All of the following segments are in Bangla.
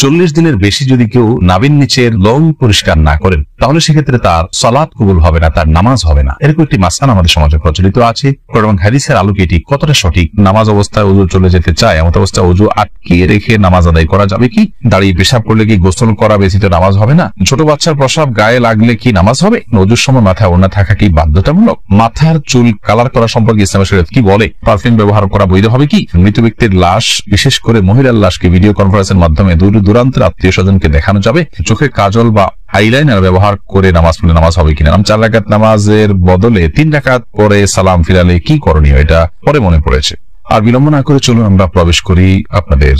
40 দিনের বেশি যদি কেউ নাভির নিচের লোম পরিষ্কার না করেন তাহলে সেক্ষেত্রে তার সালাত কবুল হবে না, তার নামাজ হবে না। এরকম একটি মাসআলা আমাদের সমাজে প্রচলিত আছে। কোরআন হাদিসের আলোকে এটি কতটা সঠিক? নামাজ অবস্থায় ওযু চলে যেতে চায়, এমন অবস্থায় ওযু আটকিয়ে রেখে নামাজ আদায় করা যাবে কি? দাঁড়িয়ে পেশাব করলে কি গোসল করা ব্যতীত নামাজ হবে না? ছোট বাচ্চার প্রসাব গায়ে লাগলে কি নামাজ হবে? ওযুর সময় মাথায় ওড়না থাকা কি বাধ্যতামূলক? মাথার চুল কালার করা সম্পর্কে ইসলামের শরীয়ত কি বলে? পারফিউম ব্যবহার করা বৈধ হবে কি? মৃত ব্যক্তির লাশ, বিশেষ করে মহিলার লাশকে ভিডিও কনফারেন্সের মাধ্যমে দূর দূরান্তের আত্মীয় স্বজনকে দেখানো যাবে? চোখে কাজল বা আইলাইনার ব্যবহার করে নামাজ পড়লে নামাজ হবে কিনা? 4 রাকাত নামাজের বদলে 3 রাকাত পরে সালাম ফিরালে কি করণীয়? এটা পরে মনে পড়েছে। আর বিলম্ব না করে চলুন আমরা প্রবেশ করি আপনাদের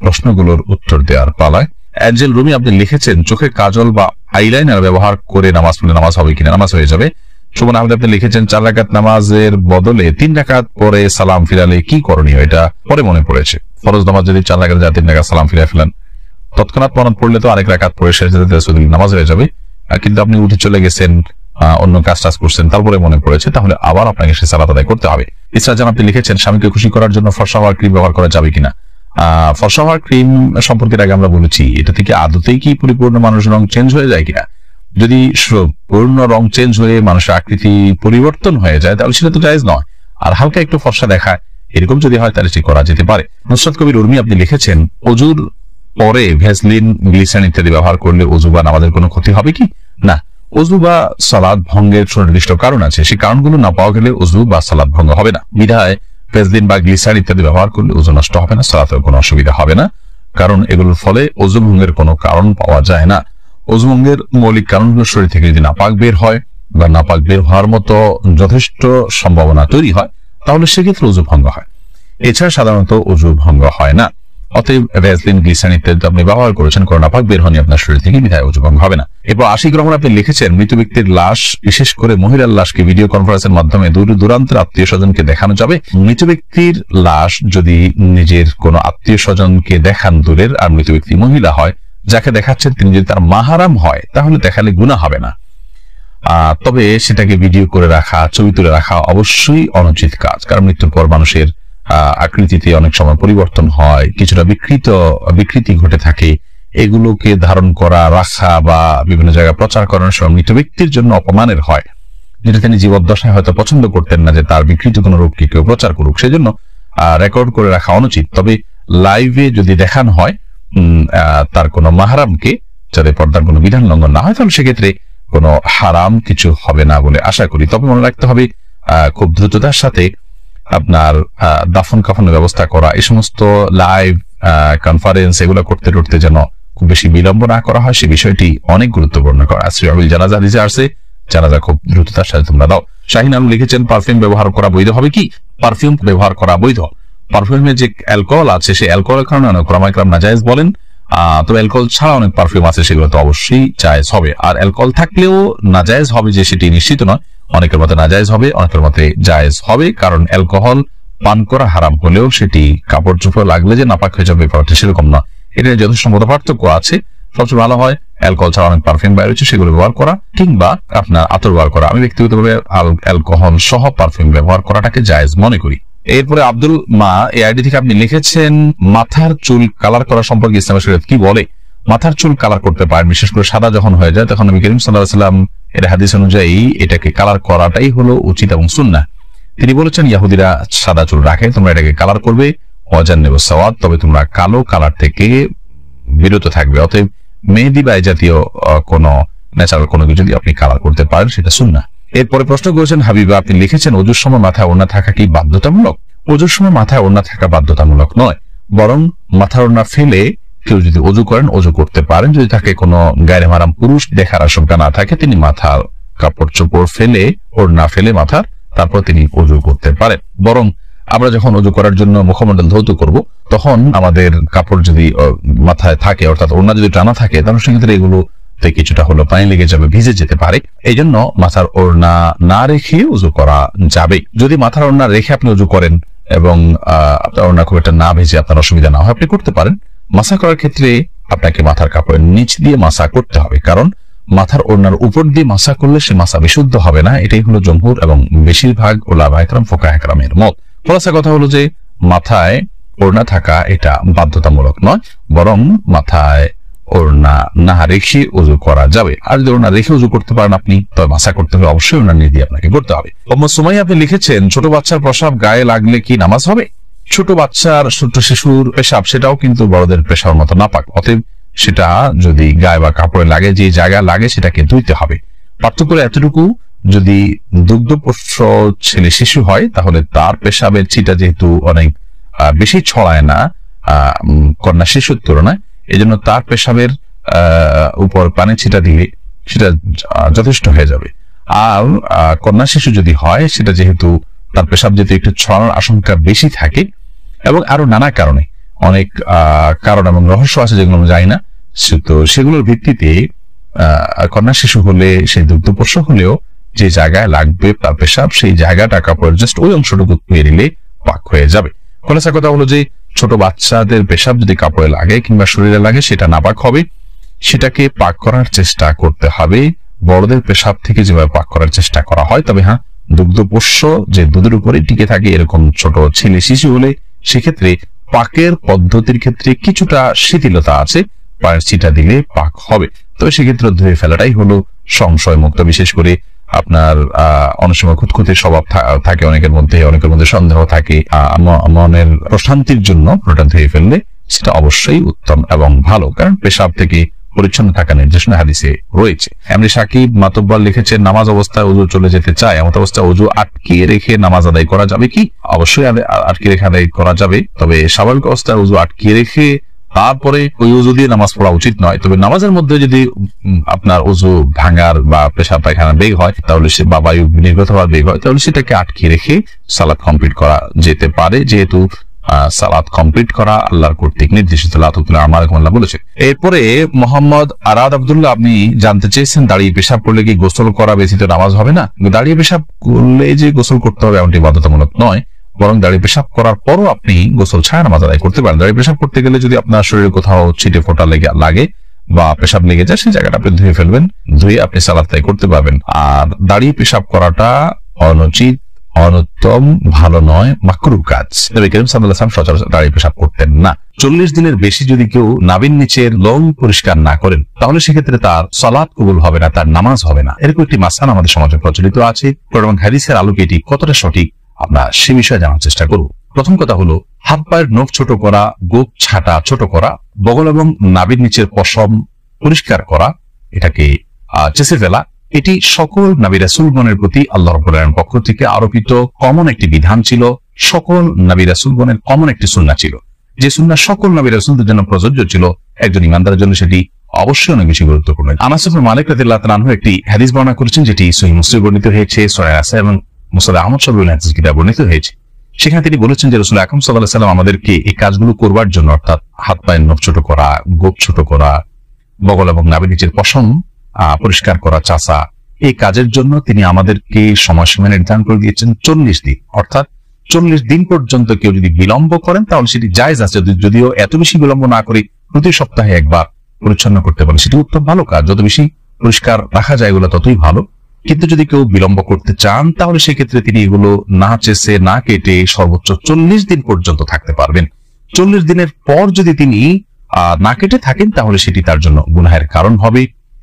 প্রশ্নগুলোর উত্তর দেওয়ার পালায়। অ্যাঞ্জেল রুমি আপনি লিখেছেন, চোখে কাজল বা আইলাইনার ব্যবহার করে নামাজ পড়লে নামাজ হবে কিনা? নামাজ হয়ে যাবে। সুমন আহমেদ আপনি লিখেছেন, 4 রাকাত নামাজের বদলে 3 রাকাত পরে সালাম ফিরালে কি করণীয়? এটা পরে মনে পড়েছে। ফরজ নামাজ যদি 4 রাকাত যায় 3 রাকাত সালাম ফিরে ফেলেন, তৎক্ষণাৎ মনে পড়লে তো আরেক রাকাত পরে শেষ নামাজ হয়ে যাবে। কিন্তু আপনি উঠে চলে গেছেন, অন্য কাজ করছেন, তারপরে মনে পড়েছে, তাহলে আবার আপনাকে সে সালাত আদায় করতে হবে। ইসরাজান আপনি লিখেছেন, স্বামীকে খুশি করার জন্য ফর্সা হওয়ার ক্রিম ব্যবহার করা যাবে কিনা? ফর্সা হওয়ার ক্রিম সম্পর্কে আগে আমরা বলেছি, এটা থেকে আদতেই কি পরিপূর্ণ মানুষের রং চেঞ্জ হয়ে যায় কিনা? যদি পূর্ণ রং চেঞ্জ হয়ে মানুষের আকৃতি পরিবর্তন হয়ে যায় তাহলে সেটা তো জায়েজ নয়। আর হালকা একটু ফর্সা দেখায় এরকম যদি হয় তাহলে ঠিক করা যেতে পারে। নুসরাত কবির উর্মি আপনি লিখেছেন, ওযুর পরে ভ্যাসলিন, গ্লিসারিন ইত্যাদি ব্যবহার করলে ওযু বা নামাজের কোনো ক্ষতি হবে কি? না, ওযু বা সালাত ভঙ্গের সুনির্দিষ্ট কারণ আছে, সেই কারণগুলো না পাওয়া গেলে ওযু বা সালাত ভঙ্গ হবে না। বিধায় ভ্যাসলিন বা গ্লিসারিন ইত্যাদি ব্যবহার করলে ওযু নষ্ট হবে না, সালাতের কোনো অসুবিধা হবে না, কারণ এগুলোর ফলে ওযু ভঙ্গের কোনো কারণ পাওয়া যায় না। ওযু ভঙ্গের মৌলিক কারণগুলো শরীর থেকে যদি নাপাক বের হয় বা নাপাক বের হওয়ার মতো যথেষ্ট সম্ভাবনা তৈরি হয় তাহলে সেক্ষেত্রে ওযু ভঙ্গ হয়। এছাড়া সাধারণত ওযু ভঙ্গ হয় না। অতএব ভ্যাসলিন, গ্লিসারিন ইত্যাদি আপনি ব্যবহার করেছেন, কারণ নাপাক বের হয়নি আপনার শরীর থেকে, বিধায় ওযু ভঙ্গ হবে না। এরপর আশিক রহমান আপনি লিখেছেন, মৃত ব্যক্তির লাশ, বিশেষ করে মহিলার লাশকে ভিডিও কনফারেন্সের মাধ্যমে দূর দূরান্তের আত্মীয় স্বজনকে দেখানো যাবে? মৃত ব্যক্তির লাশ যদি নিজের কোনো আত্মীয় স্বজনকে দেখান দূরের, আর মৃত ব্যক্তি মহিলা হয়, যাকে দেখাচ্ছেন তিনি যদি তার মাহারাম হয় তাহলে দেখালে গুনাহ হবে না। তবে সেটাকে ভিডিও করে রাখা, ছবি তুলে রাখা অবশ্যই অনুচিত কাজ, কারণ মৃত্যুর পর মানুষের আকৃতিতে অনেক সময় পরিবর্তন হয়, কিছুটা বিকৃতি ঘটে থাকে। এগুলোকে ধারণ করা, রাখা বা বিভিন্ন জায়গায় প্রচার করার সময় মৃত ব্যক্তির জন্য অপমানের হয়, যেটা তিনি জীবদ্দশায় হয়তো পছন্দ করতেন না যে তার বিকৃত কোনো রূপকে কেউ প্রচার করুক, সেজন্য রেকর্ড করে রাখা অনুচিত। তবে লাইভে যদি দেখানো হয় তার কোনো মাহারামকে, যাতে পর্দার কোনো বিধান লঙ্ঘন না হয়, তাহলে সেক্ষেত্রে কোনো হারাম কিছু হবে না বলে আশা করি। তবে মনে রাখতে হবে খুব দ্রুততার সাথে আপনার দাফন কাফনের ব্যবস্থা করা, এই সমস্ত লাইভ কনফারেন্স এগুলো করতে যেন খুব বেশি বিলম্ব না করা হয়, সে বিষয়টি অনেক গুরুত্বপূর্ণ করা। জানাজা দিতে আসছে, জানাজা খুব দ্রুততার সাথে তোমরা দাও। শাহিন আলম লিখেছেন, পারফিউম ব্যবহার করা বৈধ হবে কি? পারফিউম ব্যবহার করা বৈধ। পারফিউমে যে অ্যালকোহল আছে সেই অ্যালকোহলের কারণে অনেক ওলামায়ে কেরাম নাজায়েজ বলেন, তবে অ্যালকোহল ছাড়া অনেক পারফিউম আছে সেগুলো তো অবশ্যই জায়েজ হবে। আর অ্যালকোহল থাকলেও নাজায়েজ হবে যে সেটি নিশ্চিত নয়, অনেকের মতে নাজায়েজ হবে, অনেকের মতে জায়েজ হবে, কারণ অ্যালকোহল পান করা হারাম হলেও সেটি কাপড় চোপড় লাগলে যে নাপাক হয়ে যাবে ব্যাপারটা সেরকম না। এটা যথেষ্ট মত পার্থক্য আছে। সবচেয়ে ভালো হয় অ্যালকোহল ছাড়া অনেক পারফিউম বাইরে হচ্ছে সেগুলো ব্যবহার করা, কিংবা আপনার আতর ব্যবহার করা। আমি ব্যক্তিগতভাবে অ্যালকোহল সহ পারফিউম ব্যবহার করাটাকে জায়েজ মনে করি। এরপরে আব্দুল মা এই আইডি থেকে আপনি লিখেছেন, মাথার চুল কালার করা সম্পর্কে ইসলামের শরীয়ত কি বলে? মাথার চুল কালার করতে পারেন, বিশেষ করে সাদা যখন হয়ে যায় তখন নবী করিম সাল্লাল্লাহু আলাইহি ওয়াসাল্লাম এর হাদিস অনুযায়ী এটাকে কালার করাটাই হলো উচিত এবং সুন্নাহ। তিনি বলেছেন, ইহুদিরা সাদা চুল রাখে, তোমরা এটাকে কালার করবে, ওয়াজান্নিবু সাওয়াদ, তবে তোমরা কালো কালার থেকে বিরত থাকবে। অতএব মেহেদি বা এই জাতীয় কোনো ন্যাচারাল কোনো কিছু যদি আপনি কালার করতে পারেন সেটা সুন্নাহ। এরপরে প্রশ্ন করেছেন হাবিবা, আপনি লিখেছেন, ওযুর সময় মাথায় ওড়না থাকা কি বাধ্যতামূলক? ওযুর সময় মাথায় ওড়না থাকা বাধ্যতামূলক নয়, বরং মাথার ওড়না ফেলে কেউ যদি ওযু করেন ওযু করতে পারেন। যদি তাকে কোনো গায়রে মাহরাম পুরুষ দেখার আশঙ্কা না থাকে, তিনি মাথার কাপড় চোপড় ফেলে, ওড়না ফেলে মাথার, তারপর তিনি ওযু করতে পারেন। বরং আমরা যখন ওযু করার জন্য মুখমণ্ডল ধৌত করব তখন আমাদের কাপড় যদি মাথায় থাকে, অর্থাৎ ওড়না যদি টানা থাকে, তাহলে সেক্ষেত্রে এগুলোতে কিছুটা হলো পানি লেগে যাবে, ভিজে যেতে পারে। এই জন্য মাথার ওড়না না রেখে ওযু করা যাবে। যদি মাথার ওড়না রেখে আপনি ওযু করেন এবং আপনার ওড়না খুব একটা না ভেজে আপনার অসুবিধা না হয়, আপনি করতে পারেন। মাসা করার ক্ষেত্রে আপনাকে মাথার কাপড়ের নিচ দিয়ে মাসা করতে হবে, কারণ মাথার ওড়নার উপর দিয়ে মাসা করলে সে মাসা বিশুদ্ধ হবে না। এটাই হলো জমহুর এবং বেশিরভাগ উলামায়ে কেরাম, ফুকাহায়ে কেরামের মত। খোলাসা কথা হলো যে মাথায় ওড়না থাকা এটা বাধ্যতামূলক নয়, বরং মাথায় ওড়না না রেখে উযু করা যাবে। আর যদি ওড়না রেখে উযু করতে পারেন আপনি, তবে মাসা করতে হবে, অবশ্যই ওড়না নিয়ে দিয়ে আপনাকে করতে হবে। সুমাইয়া আপনি লিখেছেন, ছোট বাচ্চার প্রসাব গায়ে লাগলে কি নামাজ হবে? ছোট বাচ্চার, ছোট শিশুর পেশাব সেটাও কিন্তু বড়দের পেশার মতো নাপাক, অতএব সেটা যদি গায়ে বা কাপড়ে লাগে, যে জায়গায় লাগে সেটাকে ধুইতে হবে। পার্থক্য এতটুকু, যদি দুগ্ধপোষ্য ছেলে শিশু হয় তাহলে তার পেশাবের ছিটা যেহেতু অনেক বেশি ছড়ায় না কন্যা শিশুর তুলনায়, এই জন্য তার পেশাবের উপর পানি ছিটা দিলে সেটা যথেষ্ট হয়ে যাবে। আর কন্যা শিশু যদি হয়, সেটা যেহেতু তার পেশাব যেহেতু একটু ছড়ানোর আশঙ্কা বেশি থাকে, এবং আরো নানা কারণে, অনেক কারণ এবং রহস্য আছে যেগুলো আমরা জানি না, তো সেগুলোর ভিত্তিতে কন্যা শিশু হলে, সেই দুগ্ধপোষ্য হলেও যে জায়গায় লাগবে তার পেশাব, সেই জায়গাটা কাপড়ের জাস্ট ওই অংশটুকু ধুয়ে নিলে পাক হয়ে যাবে। খোলাসা কথা হলো যে ছোট বাচ্চাদের পেশাব যদি কাপড়ে লাগে কিংবা শরীরে লাগে সেটা নাপাক হবে, সেটাকে পাক করার চেষ্টা করতে হবে বড়দের পেশাব থেকে যেভাবে পাক করার চেষ্টা করা হয়। তবে হ্যাঁ, দুগ্ধপোষ্য যে দুধের উপরে টিকে থাকে এরকম ছোট ছেলে শিশু হলে সেক্ষেত্রে পাকের পদ্ধতির ক্ষেত্রে কিছুটা শিথিলতা আছে, পায়ের ছিটা দিলে পাক হবে। তবে সেক্ষেত্রে ধুয়ে ফেলাটাই হলো সংশয় মুক্ত। বিশেষ করে আপনার অনেক সময় খুঁতখুঁতে স্বভাব থাকে অনেকের মধ্যে সন্দেহ থাকে, মনের প্রশান্তির জন্য পুরোটা ধুয়ে ফেললে সেটা অবশ্যই উত্তম এবং ভালো, কারণ পেশাব থেকে পরিচ্ছন্ন থাকা নির্দেশনা হাদিসে রয়েছে। এমনি সাকিব মাতব্বর লিখেছেন, নামাজ অবস্থায় উযু চলে যেতে চায়, এমন অবস্থায় উযু আটকিয়ে রেখে নামাজ আদায় করা যাবে কি? অবশ্যই আটকিয়ে রেখে আদায় করা যাবে, তবে স্বাভাবিক অবস্থায় উযু আটকিয়ে রেখে তারপরে ওই উযু দিয়ে নামাজ পড়া উচিত নয়। তবে নামাজের মধ্যে যদি আপনার উযু ভাঙার বা পেশাব পায়খানা বেগ হয় তাহলে সে বা বায়ু নির্গত হওয়ার বেগ হয় তাহলে সেটাকে আটকিয়ে রেখে সালাত কমপ্লিট করা যেতে পারে, যেহেতু সালাত কমপ্লিট করা আল্লাহর কর্তৃক নির্দেশিত, আল্লাহ বলেছেন। এরপরে মোহাম্মদ আরাদ আব্দুল্লাহ আপনি জানতে চেয়েছেন, দাঁড়িয়ে পেশাব করলে কি গোসল করা ব্যতীত নামাজ হবে না? দাঁড়িয়ে পেশাব করলে যে গোসল করতে হবে এমনটি বাধ্যতামূলক নয়, বরং দাঁড়িয়ে পেশাব করার পরও আপনি গোসল ছাড়া নামাজ আদায় করতে পারেন। দাঁড়িয়ে পেশাব করতে গেলে যদি আপনার শরীরে কোথাও ছিটে ফোঁটা লাগে বা পেশাব লেগে যায়, সেই জায়গাটা আপনি ধুয়ে ফেলবেন, ধুয়ে আপনি সালাত আদায় করতে পারবেন। আর দাঁড়িয়ে পেশাব করাটা অনুচিত, অনুত্তম, ভালো নয়, মাকরুহ কাজ। নবী করিম সাল্লাল্লাহু আলাইহি ওয়াসাল্লাম সচরাচর দাঁড়িয়ে পেশাব করতেন না। 40 দিনের বেশি যদি কেউ নাভির নিচের লোম পরিষ্কার না করেন তাহলে সেক্ষেত্রে তার সালাত কবুল হবে না, তার নামাজ হবে না। এরকম একটি মাসআলা আমাদের সমাজে প্রচলিত আছে, এবং হাদিসের আলোকে এটি কতটা সঠিক আমরা সে বিষয়ে জানার চেষ্টা করব। প্রথম কথা হলো, হাত পায়ের নখ ছোট করা, গোপ ছাটা ছোট করা, বগল এবং নাভির নিচের পশম পরিষ্কার করা, এটাকে চেঁচে ফেলা, এটি সকল নবী রাসূলগণের প্রতি আল্লাহ রাব্বুল আলামিনের পক্ষ থেকে আরোপিত কমন একটি বিধান ছিল, সকল নবী রাসূলগণের কমন একটি সুন্নাহ ছিল, যে সুন্নাহ সকল নবী রাসূলদের জন্য প্রযোজ্য ছিল। একজন ইমানদারের জন্য সেটি অবশ্যই অনেক বেশি গুরুত্বপূর্ণ। আনাস ইবনে মালিক রাদিয়াল্লাহু তাআলা আনহু একটি হাদিস বর্ণনা করেছেন, যেটি সহিহ মুসলিমে বর্ণিত হয়েছে, সূরা নাসা এবং মুসনাদ আহমদ সবগুলো হাদিস কিতাবে বর্ণিত হয়েছে। সেখানে তিনি বলেছেন যে রাসূল আকরাম সাল্লাল্লাহু আলাইহি ওয়াসাল্লাম আমাদেরকে এই কাজগুলো করবার জন্য, অর্থাৎ হাত পায়ের নখ ছোট করা, গোপ ছোট করা, বগল এবং নাভির নিচের পশম পরিষ্কার করা, চাষা, এই কাজের জন্য তিনি আমাদেরকে সময়সীমা নির্ধারণ করে দিয়েছেন 40 দিন। অর্থাৎ 40 দিন পর্যন্ত কেউ যদি বিলম্ব করেন তাহলে সেটি জায়েজ আছে, যদিও এত বেশি বিলম্ব না করে প্রতি সপ্তাহে একবার পরিচ্ছন্ন করতে পারে সেটি উত্তম ভালো কাজ। যত বেশি পরিষ্কার রাখা যায় এগুলো ততই ভালো। কিন্তু যদি কেউ বিলম্ব করতে চান তাহলে সেক্ষেত্রে তিনি এগুলো না চেষে না কেটে সর্বোচ্চ 40 দিন পর্যন্ত থাকতে পারবেন। 40 দিনের পর যদি তিনি না কেটে থাকেন তাহলে সেটি তার জন্য গুনাহের কারণ হবে,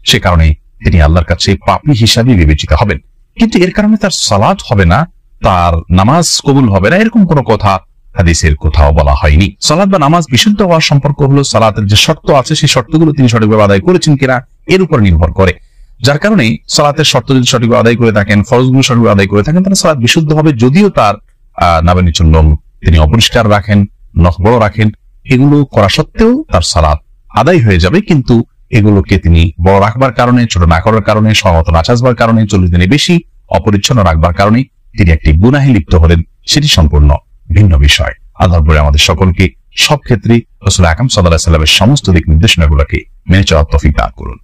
সে কারণে তিনি আল্লাহর কাছে পাপী হিসাবে বিবেচিত হবেন। কিন্তু এর কারণে তার সালাত হবে না, তার নামাজ কবুল হবে না, এরকম কোনো কথা হাদিসের কোথাও বলা হয়নি। সালাত বা নামাজ বিশুদ্ধ হওয়ার সম্পর্ক হলো সালাতের যে শর্ত আছে সেই শর্তগুলো তিনি সঠিকভাবে আদায় করেছেন কিনা এর উপর নির্ভর করে। যার কারণে সালাতের শর্ত যদি সঠিকভাবে আদায় করে থাকেন, ফরজগুলো সঠিকভাবে আদায় করে থাকেন, তাহলে সালাত বিশুদ্ধ হবে। যদিও তার নাভির নিচের লোম তিনি অপরিষ্কার রাখেন, নখ বড় রাখেন, এগুলো করা সত্ত্বেও তার সালাত আদায় হয়ে যাবে। কিন্তু এগুলোকে তিনি বড় রাখবার কারণে, ছোট না করার কারণে, সমত না চাষবার কারণে, 40 দিনে বেশি অপরিচ্ছন্ন রাখবার কারণে তিনি একটি গুনাহে লিপ্ত হলেন, সেটি সম্পূর্ণ ভিন্ন বিষয়। আল্লাহ বলে আমাদের সকলকে সব ক্ষেত্রে রাসূল আকরাম সাল্লাল্লাহু আলাইহি ওয়াসাল্লামের সমস্ত দিক নির্দেশনাগুলোকে মেনে চলার তৌফিক দান করুন।